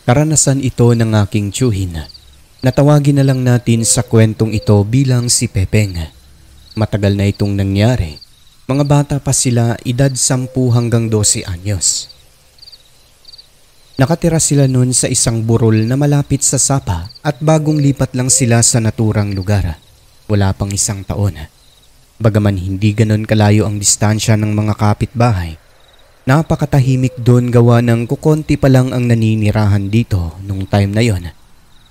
Karanasan ito ng aking tiyuhin. Natawagin na lang natin sa kwentong ito bilang si Pepeng. Matagal na itong nangyari. Mga bata pa sila, edad 10 hanggang 12 anyos. Nakatira sila noon sa isang burol na malapit sa Sapa at bagong lipat lang sila sa naturang lugar. Wala pang 1 taon. Bagaman hindi ganon kalayo ang distansya ng mga kapitbahay, napakatahimik doon gawa ng kukonti pa lang ang naninirahan dito nung time na yon.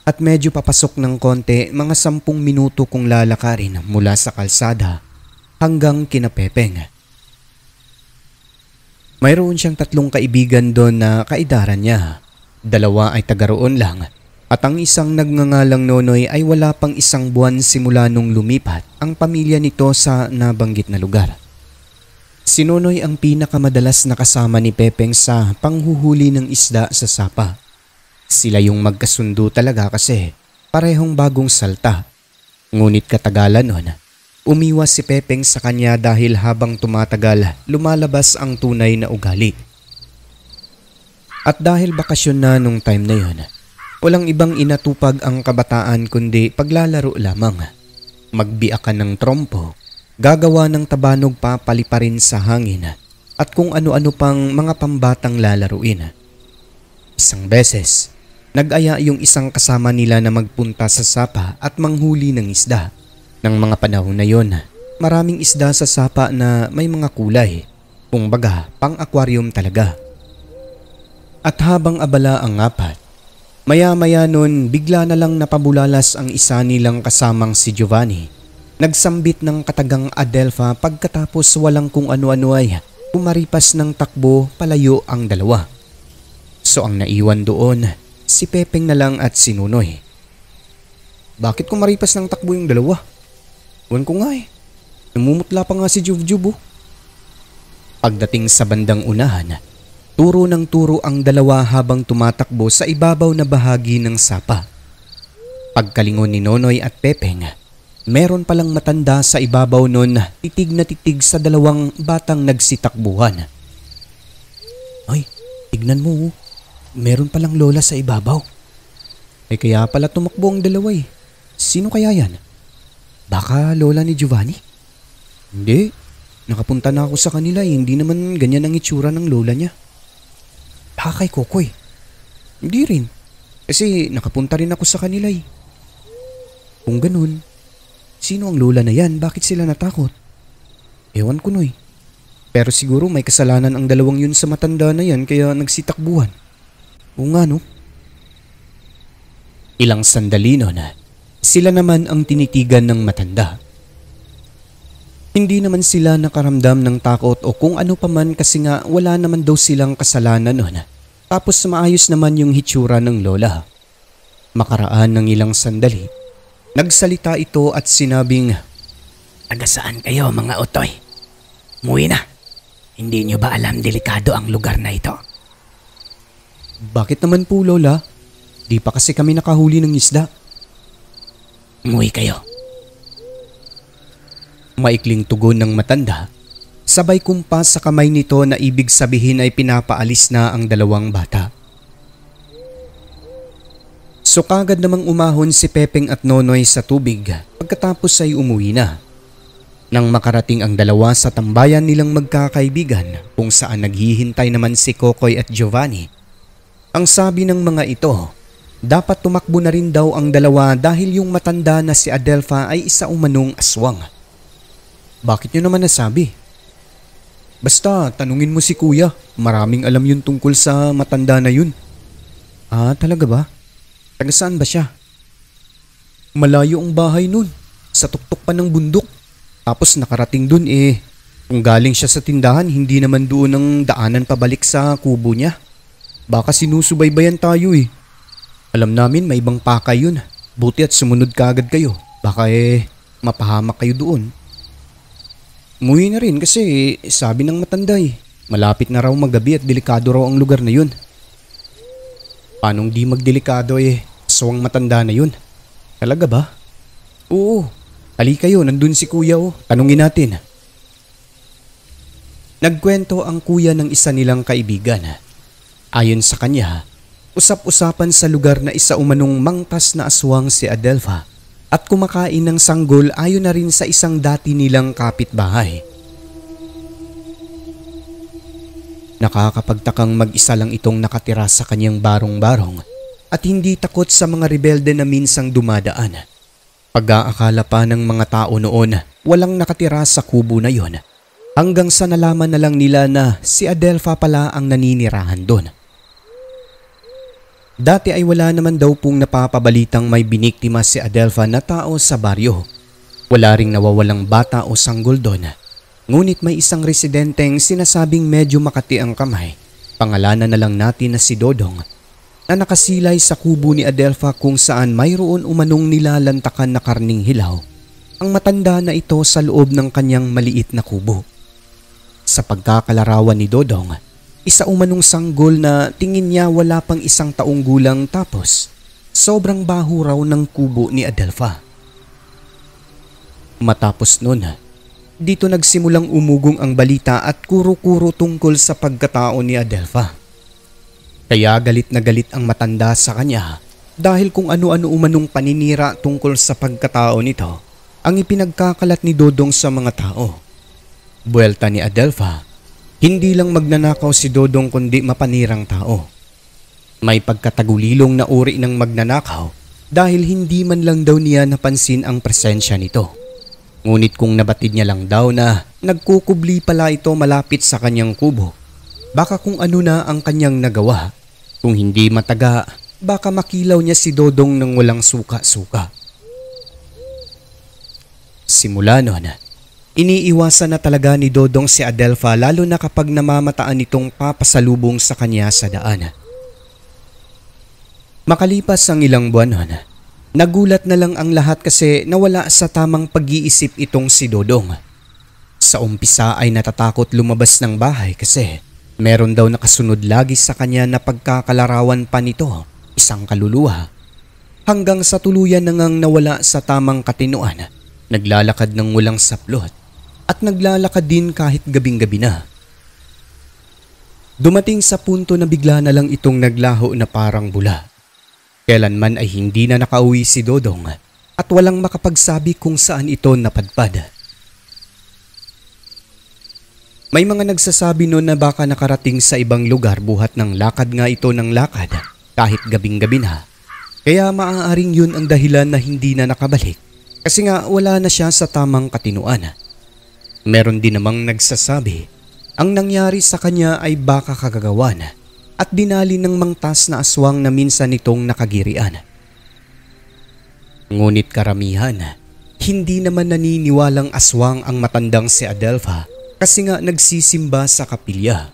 At medyo papasok ng konti, mga 10 minuto kung lalakarin mula sa kalsada hanggang kina Pepeng. Mayroon siyang 3 kaibigan doon na kaedaran niya. 2 ay taga roon lang at ang isang nagngangalang Nonoy ay wala pang 1 buwan simula nung lumipat ang pamilya nito sa nabanggit na lugar. Si Nonoy ang pinakamadalas na kasama ni Pepeng sa panghuhuli ng isda sa Sapa. Sila yung magkasundo talaga kasi parehong bagong salta. Ngunit katagalan nun, umiwas si Pepeng sa kanya dahil habang tumatagal, lumalabas ang tunay na ugali. At dahil bakasyon na nung time na yun, walang ibang inatupag ang kabataan kundi paglalaro lamang. Magbiakan ng trompo, gagawa ng tabanog papaliparin sa hangin at kung ano-ano pang mga pambatang lalaruin. Isang beses, nag-aya yung isang kasama nila na magpunta sa Sapa at manghuli ng isda. Nang mga panahon na yon, maraming isda sa Sapa na may mga kulay. Kumbaga, pang-aquarium talaga. At habang abala ang 4, maya-maya nun bigla na lang napabulalas ang isa nilang kasamang si Giovanni. Nagsambit ng katagang Adelpha pagkatapos walang kung ano-ano ay umaripas ng takbo palayo ang 2. So ang naiwan doon, si Pepeng na lang at si Nonoy. Bakit kumaripas ng takbo yung 2? Huwag ko nga eh. Namumutla pa nga si Jubjub. Pagdating sa bandang unahan, turo ng turo ang 2 habang tumatakbo sa ibabaw na bahagi ng Sapa. Pagkalingon ni Nonoy at Pepeng, meron palang matanda sa ibabaw nun titig na titig sa 2 batang nagsitakbuhan. Ay, tignan mo. Meron palang lola sa ibabaw. Eh kaya pala tumakbo ang 2 eh. Sino kaya yan? Baka lola ni Giovanni? Hindi. Nakapunta na ako sa kanila eh. Hindi naman ganyan ang itsura ng lola niya. Baka kay Kokoy? Hindi rin. Kasi nakapunta rin ako sa kanila eh. Kung ganun, sino ang lola na yan? Bakit sila natakot? Ewan ko noy. Pero siguro may kasalanan ang 2 yun sa matanda na yan kaya nagsitakbuhan. Oo nga no? Ilang sandali na sila naman ang tinitigan ng matanda. Hindi naman sila nakaramdam ng takot o kung ano paman kasi nga wala naman daw silang kasalanan nun. Tapos maayos naman yung hitsura ng lola. Makaraan ng ilang sandali, nagsalita ito at sinabing, "Taga saan kayo mga otoy? Muwi na. Hindi nyo ba alam delikado ang lugar na ito?" Bakit naman po lola? Di pa kasi kami nakahuli ng isda. Umuwi kayo. Maikling tugon ng matanda, sabay kumpas sa kamay nito na ibig sabihin ay pinapaalis na ang 2 bata. So kagad namang umahon si Pepeng at Nonoy sa tubig pagkatapos ay umuwi na. Nang makarating ang 2 sa tambayan nilang magkakaibigan kung saan naghihintay naman si Kokoy at Giovanni, ang sabi ng mga ito, dapat tumakbo na rin daw ang 2 dahil yung matanda na si Adelpha ay isa umanong aswang. Bakit nyo naman nasabi? Basta tanungin mo si kuya, maraming alam yun tungkol sa matanda na yun. Ah, talaga ba? Taga saan ba siya? Malayo ang bahay nun, sa tuktok pa ng bundok. Tapos nakarating dun eh, kung galing siya sa tindahan hindi naman doon ang daanan pabalik sa kubo niya. Baka sinusubaybayan tayo eh. Alam namin may ibang pakay yun. Buti at sumunod ka agad kayo. Baka mapahamak kayo doon. Umuwi na rin kasi sabi ng matanda malapit na raw magabi at delikado raw ang lugar na yun. Paanong di magdelikado aswang matanda na yun? Talaga ba? Oo. Hali kayo, nandun si kuya Tanungin natin. Nagkwento ang kuya ng isa nilang kaibigan. Ayon sa kanya, Usap-usapan sa lugar na isa umanong mangtas na aswang si Adelfa at kumakain ng sanggol ayon na rin sa isang dati nilang kapitbahay. Nakakapagtakang mag-isa lang itong nakatira sa kanyang barong-barong at hindi takot sa mga rebelde na minsang dumadaan. Pag-aakala pa ng mga tao noon walang nakatira sa kubo na yon hanggang sa nalaman na lang nila na si Adelfa pala ang naninirahan doon. Dati ay wala naman daw pong napapabalitang may biniktima si Adelfa na tao sa baryo. Wala ring nawawalang bata o sanggol doon. Ngunit may isang residenteng sinasabing medyo makati ang kamay. Pangalanan na lang natin na si Dodong na nakasilay sa kubo ni Adelfa kung saan mayroon umanong nilalantakan na karning hilaw. Ang matanda na ito sa loob ng kanyang maliit na kubo. Sa pagkakalarawan ni Dodong, isa umanong sanggol na tingin niya wala pang 1 taong gulang tapos sobrang baho raw ng kubo ni Adelfa. Matapos nun, dito nagsimulang umugong ang balita at kuro-kuro tungkol sa pagkatao ni Adelfa. Kaya galit na galit ang matanda sa kanya dahil kung ano-ano umanong paninira tungkol sa pagkatao nito ang ipinagkakalat ni Dodong sa mga tao. Buwelta ni Adelfa, hindi lang magnanakaw si Dodong kundi mapanirang tao. May pagkatagulilong na uri ng magnanakaw dahil hindi man lang daw niya napansin ang presensya nito. Ngunit kung nabatid niya lang daw na nagkukubli pala ito malapit sa kanyang kubo, baka kung ano na ang kanyang nagawa. Kung hindi mataga, baka makilaw niya si Dodong ng walang suka-suka. Simula noon, iniiwasan na talaga ni Dodong si Adelfa lalo na kapag namamataan itong papasalubong sa kanya sa daan. Makalipas ang ilang buwan noon, nagulat na lang ang lahat kasi nawala sa tamang pag-iisip itong si Dodong. Sa umpisa ay natatakot lumabas ng bahay kasi meron daw nakasunod lagi sa kanya na pagkakalarawan pa nito, isang kaluluwa. Hanggang sa tuluyan na ngang nawala sa tamang katinuan, naglalakad ng walang saplot at naglalakad din kahit gabing-gabi na. Dumating sa punto na bigla na lang itong naglaho na parang bula. Kailanman ay hindi na nakauwi si Dodong at walang makapagsabi kung saan ito napadpad. May mga nagsasabi noon na baka nakarating sa ibang lugar buhat ng lakad nga ito ng lakad kahit gabing-gabi na. Kaya maaaring yun ang dahilan na hindi na nakabalik kasi nga wala na siya sa tamang katinuan. Meron din namang nagsasabi ang nangyari sa kanya ay baka kagagawan at dinali ng mangtas na aswang na minsan nitong nakagirian. Ngunit karamihan, hindi naman naniniwalang aswang ang matandang si Adelfa kasi nga nagsisimba sa kapilya.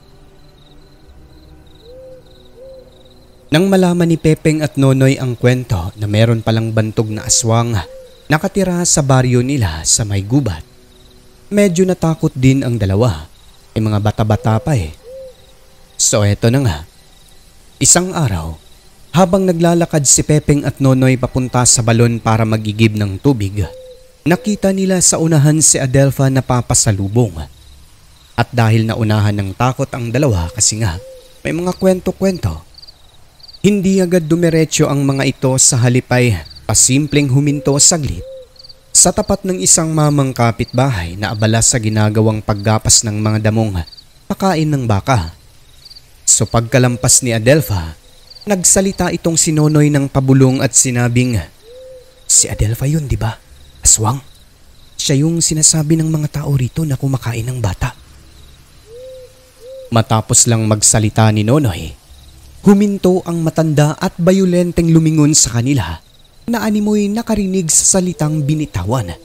Nang malaman ni Pepeng at Nonoy ang kwento na meron palang bantog na aswang nakatira sa baryo nila sa may gubat, medyo natakot din ang dalawa. Mga bata-bata pa eh. So eto na nga. Isang araw, habang naglalakad si Pepeng at Nonoy papunta sa balon para magigib ng tubig, nakita nila sa unahan si Adelfa na papasalubong. At dahil naunahan ng takot ang dalawa kasi nga may mga kwento-kwento, hindi agad dumiretso ang mga ito sa halipay pasimpleng huminto saglit sa tapat ng isang mamang kapitbahay na abala sa ginagawang paggapas ng mga damong pakain ng baka. So pagkalampas ni Adelfa, nagsalita itong si Nonoy ng pabulong at sinabing, "Si Adelfa yun, di ba? Aswang? Siya yung sinasabi ng mga tao rito na kumakain ng bata." Matapos lang magsalita ni Nonoy, huminto ang matanda at bayolenteng lumingon sa kanila na animoy nakarinig sa salitang binitawan.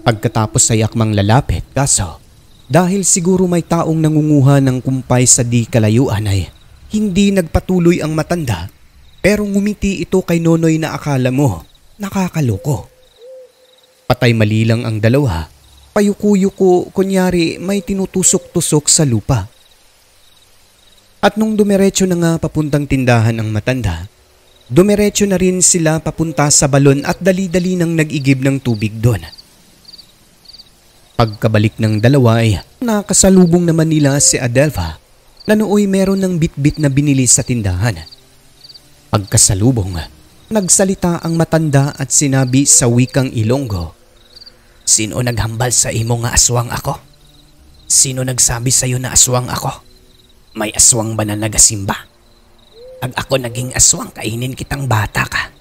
Pagkatapos ay akmang lalapit kaso dahil siguro may taong nangunguha ng kumpay sa di kalayuan ay hindi nagpatuloy ang matanda pero ngumiti ito kay Nonoy na akala mo nakakaloko. Patay mali lang ang dalawa. Payuko-yuko kunyari may tinutusok-tusok sa lupa. At nung dumiretso na nga papuntang tindahan ang matanda, dumiretso na rin sila papunta sa balon at dali-dali nang nag-igib ng tubig doon. Pagkabalik ng dalawa ay nakasalubong naman nila si Adelfa na nooy meron ng bitbit na binili sa tindahan. Pagkasalubong, nagsalita ang matanda at sinabi sa wikang Ilonggo, "Sino naghambal sa imo nga aswang ako? Sino nagsabi sa iyo na aswang ako? May aswang ba na nagasimba? Ag ako naging aswang, kainin kitang bata ka."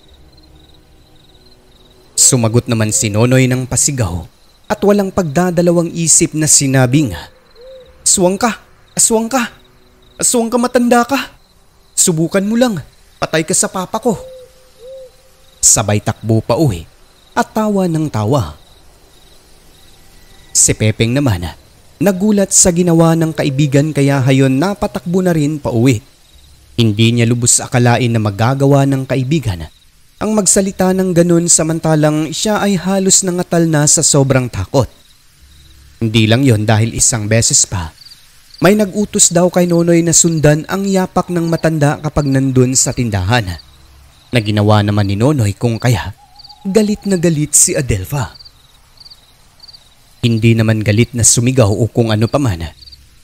Sumagot naman si Nonoy ng pasigaw at walang pagdadalawang isip na sinabing, "Aswang ka! Aswang ka! Aswang ka, matanda ka! Subukan mo lang, patay ka sa papa ko." Sabay takbo pa uwi at tawa ng tawa. Si Pepeng naman, nagulat sa ginawa ng kaibigan kaya hayon napatakbo na rin pa uwi. Hindi niya lubos akalain na magagawa ng kaibigan ang magsalita ng ganun samantalang siya ay halos nangatal na sa sobrang takot. Hindi lang yon dahil isang beses pa, may nag-utos daw kay Nonoy na sundan ang yapak ng matanda kapag nandun sa tindahan. Na ginawa naman ni Nonoy kung kaya galit na galit si Adelfa. Hindi naman galit na sumigaw o kung ano paman,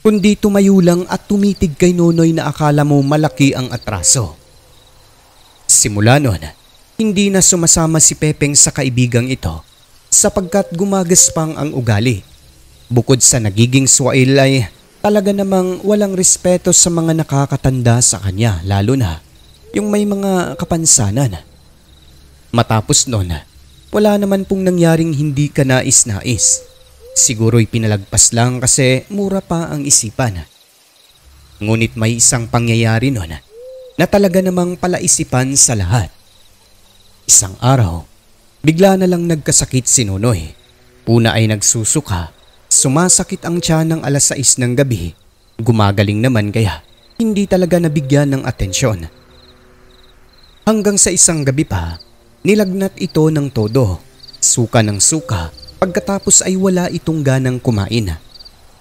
kundi tumayo lang at tumitig kay Nonoy na akala mo malaki ang atraso. Simula noon, hindi na sumasama si Pepeng sa kaibigang ito sapagkat gumagaspang ang ugali. Bukod sa nagiging swail ay talaga namang walang respeto sa mga nakakatanda sa kanya, lalo na yung may mga kapansanan. Matapos noon, wala naman pong nangyaring hindi ka nais-nais. Siguro'y pinalagpas lang kasi mura pa ang isipan. Ngunit may isang pangyayari noon na talaga namang palaisipan sa lahat. Isang araw, bigla na lang nagkasakit si Nonoy. Una ay nagsusuka, sumasakit ang tiyan ng 6:00 ng gabi. Gumagaling naman kaya hindi talaga nabigyan ng atensyon. Hanggang sa isang gabi pa, nilagnat ito ng todo. Suka ng suka, pagkatapos ay wala itong ganang kumain.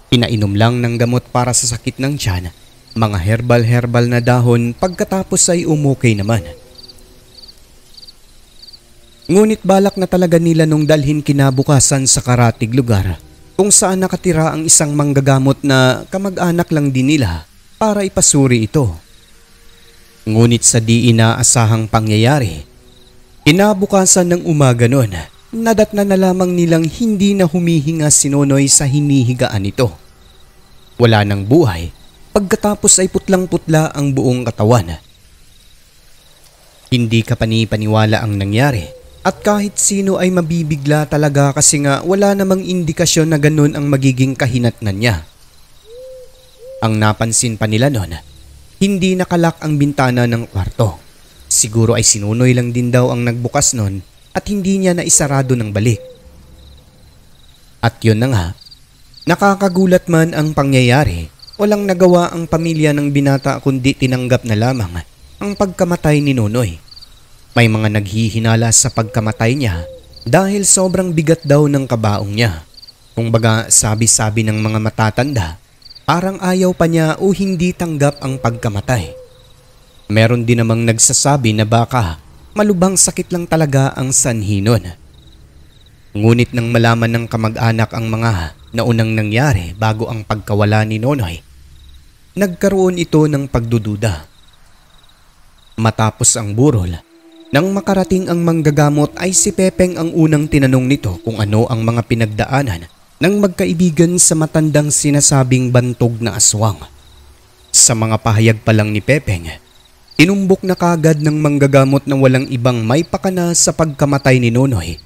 Pinainom lang ng gamot para sa sakit ng tiyan, mga herbal na dahon, pagkatapos ay umukay naman. Ngunit balak na talaga nila nung dalhin kinabukasan sa karatig lugar kung saan nakatira ang isang manggagamot na kamag-anak lang din nila para ipasuri ito. Ngunit sa di inaasahang pangyayari, kinabukasan ng umaga noon, nadatna na lamang nilang hindi na humihinga si Nonoy sa hinihigaan nito. Wala nang buhay, pagkatapos ay putlang-putla ang buong katawan. Hindi ka panipaniwala ang nangyari. At kahit sino ay mabibigla talaga kasi nga wala namang indikasyon na ganun ang magiging kahinatnan niya. Ang napansin pa nila noon, hindi nakalak ang bintana ng kwarto. Siguro ay si Nonoy lang din daw ang nagbukas noon at hindi niya naisarado ng balik. At yun na nga, nakakagulat man ang pangyayari, walang nagawa ang pamilya ng binata kundi tinanggap na lamang ang pagkamatay ni Nonoy. May mga naghihinala sa pagkamatay niya dahil sobrang bigat daw ng kabaong niya. Kung baga sabi-sabi ng mga matatanda, parang ayaw pa niya o hindi tanggap ang pagkamatay. Meron din namang nagsasabi na baka malubhang sakit lang talaga ang sanhi nun. Ngunit nang malaman ng kamag-anak ang mga naunang nangyari bago ang pagkawala ni Nonoy, nagkaroon ito ng pagdududa. Matapos ang burol, nang makarating ang manggagamot ay si Pepeng ang unang tinanong nito kung ano ang mga pinagdaanan ng magkaibigan sa matandang sinasabing bantog na aswang. Sa mga pahayag pa lang ni Pepeng, tinumbok na kagad ng manggagamot na walang ibang may pakana sa pagkamatay ni Nonoy,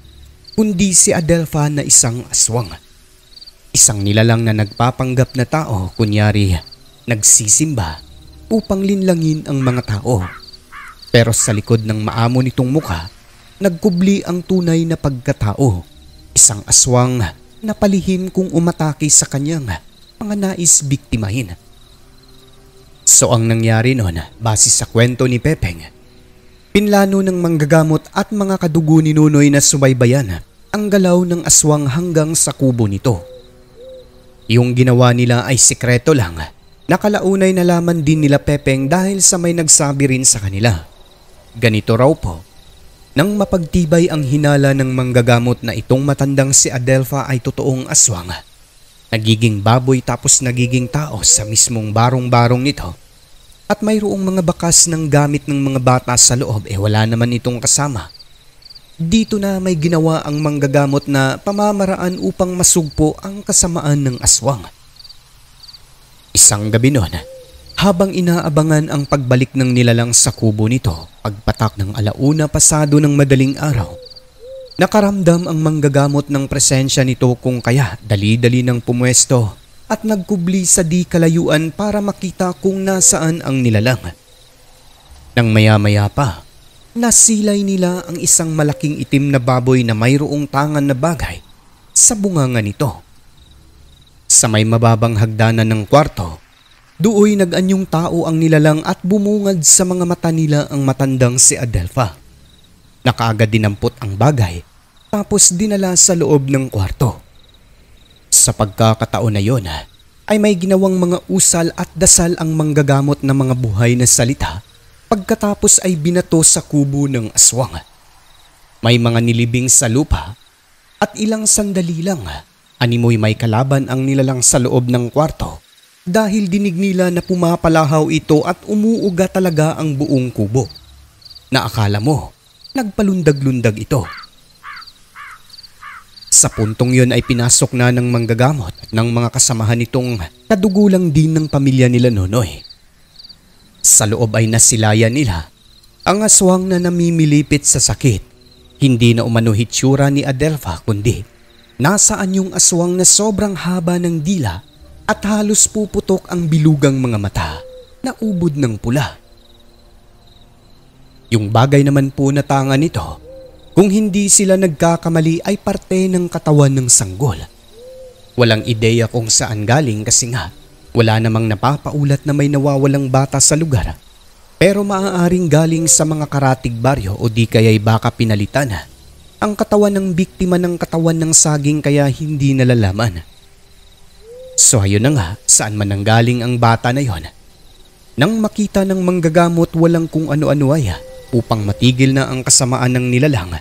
kundi si Adelfa na isang aswang. Isang nilalang na nagpapanggap na tao, kunyari nagsisimba upang linlangin ang mga tao. Pero sa likod ng maamo nitong mukha, nagkubli ang tunay na pagkatao. Isang aswang na palihim kung umatake sa kanyang mga nais biktimahin. So ang nangyari noon, base sa kwento ni Pepeng, pinlano ng manggagamot at mga kadugo ni Nonoy na subaybayan ang galaw ng aswang hanggang sa kubo nito. Yung ginawa nila ay sikreto lang. Nakalaunay nalaman din nila Pepeng dahil sa may nagsabi rin sa kanila. Ganito raw po, nang mapagtibay ang hinala ng manggagamot na itong matandang si Adelfa ay totoong aswang, Nagiging baboy tapos nagiging tao sa mismong barong-barong nito. At mayroong mga bakas ng gamit ng mga bata sa loob wala naman itong kasama. Dito na may ginawa ang manggagamot na pamamaraan upang masugpo ang kasamaan ng aswang. Isang gabi noon, habang inaabangan ang pagbalik ng nilalang sa kubo nito, pagpatak ng 1:00 pasado ng madaling araw, nakaramdam ang manggagamot ng presensya nito kung kaya dali-dali ng pumwesto at nagkubli sa di kalayuan para makita kung nasaan ang nilalang. Nang maya-maya pa, nasilay nila ang isang malaking itim na baboy na mayroong tangan na bagay sa bunganga nito. Sa may mababang hagdanan ng kwarto, dooy nag-anyong tao ang nilalang at bumungad sa mga mata nila ang matandang si Adelfa. Nakaagad dinampot ang bagay tapos dinala sa loob ng kwarto. Sa pagkakataon na yon ay may ginawang mga usal at dasal ang manggagamot na mga buhay na salita pagkatapos ay binato sa kubo ng aswang. May mga nilibing sa lupa at ilang sandali lang animoy may kalaban ang nilalang sa loob ng kwarto dahil dinig nila na pumapalahaw ito at umuuga talaga ang buong kubo. Naakala mo, nagpalundag-lundag ito. Sa puntong yun ay pinasok na ng manggagamot at ng mga kasamahan nitong kadugulang din ng pamilya nila Nonoy. Sa loob ay nasilayan nila ang aswang na namimilipit sa sakit. Hindi na umano hitsura ni Adelfa kundi nasaan yung aswang na sobrang haba ng dila at halos puputok ang bilugang mga mata na ubod ng pula. Yung bagay naman po na tanga nito, kung hindi sila nagkakamali ay parte ng katawan ng sanggol. Walang ideya kung saan galing kasi nga wala namang napapaulat na may nawawalang bata sa lugar. Pero maaaring galing sa mga karatig baryo o di kaya'y baka pinalitan ang katawan ng biktima ng katawan ng saging kaya hindi nalalaman. So ayun na nga, saan man nanggaling ang bata na yon. Nang makita ng manggagamot walang kung ano-ano ay upang matigil na ang kasamaan ng nilalang,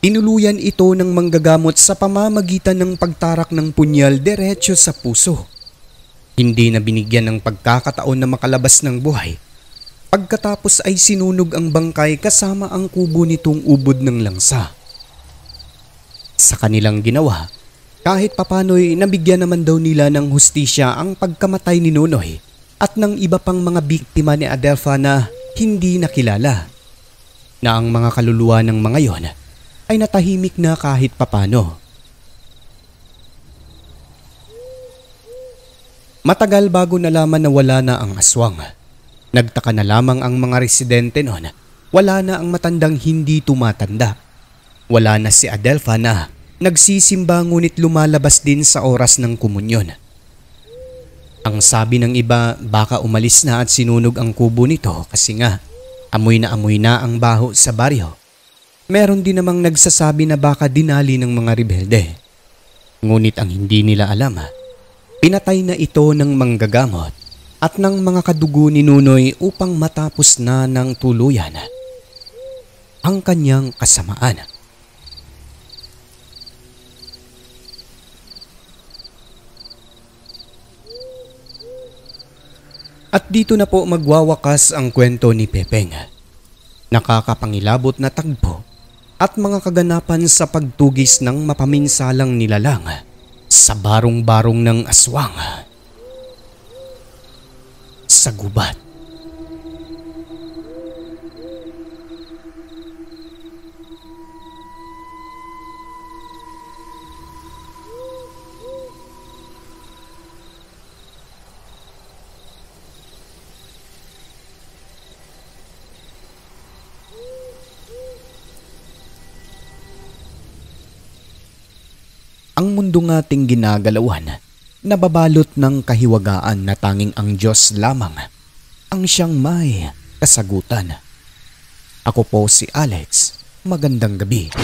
tinuluyan ito ng manggagamot sa pamamagitan ng pagtarak ng punyal diretso sa puso. Hindi na binigyan ng pagkakataon na makalabas ng buhay. Pagkatapos ay sinunog ang bangkay kasama ang kubo nitong ubod ng langsa. Sa kanilang ginawa, kahit papano'y nabigyan naman daw nila ng hustisya ang pagkamatay ni Nonoy at ng iba pang mga biktima ni Adelfa na hindi nakilala. Na ang mga kaluluwa ng mga yon ay natahimik na kahit papano. Matagal bago nalaman na wala na ang aswang. Nagtaka na lamang ang mga residente noon. Wala na ang matandang hindi tumatanda. Wala na si Adelfa na nagsisimba ngunit lumalabas din sa oras ng komunyon. Ang sabi ng iba baka umalis na at sinunog ang kubo nito kasi nga amoy na ang baho sa baryo. Meron din namang nagsasabi na baka dinali ng mga rebelde. Ngunit ang hindi nila alam, pinatay na ito ng manggagamot at ng mga kadugo ni Nonoy upang matapos na ng tuluyan ang kanyang kasamaan. At dito na po magwawakas ang kwento ni Pepeng. Nakakapangilabot na tagpo at mga kaganapan sa pagtugis ng mapaminsalang nilalang sa barong-barong ng aswang sa gubat. Ang mundo ating ginagalawan, nababalot ng kahiwagaan na tanging ang Diyos lamang ang siyang may kasagutan. Ako po si Alex. Magandang gabi.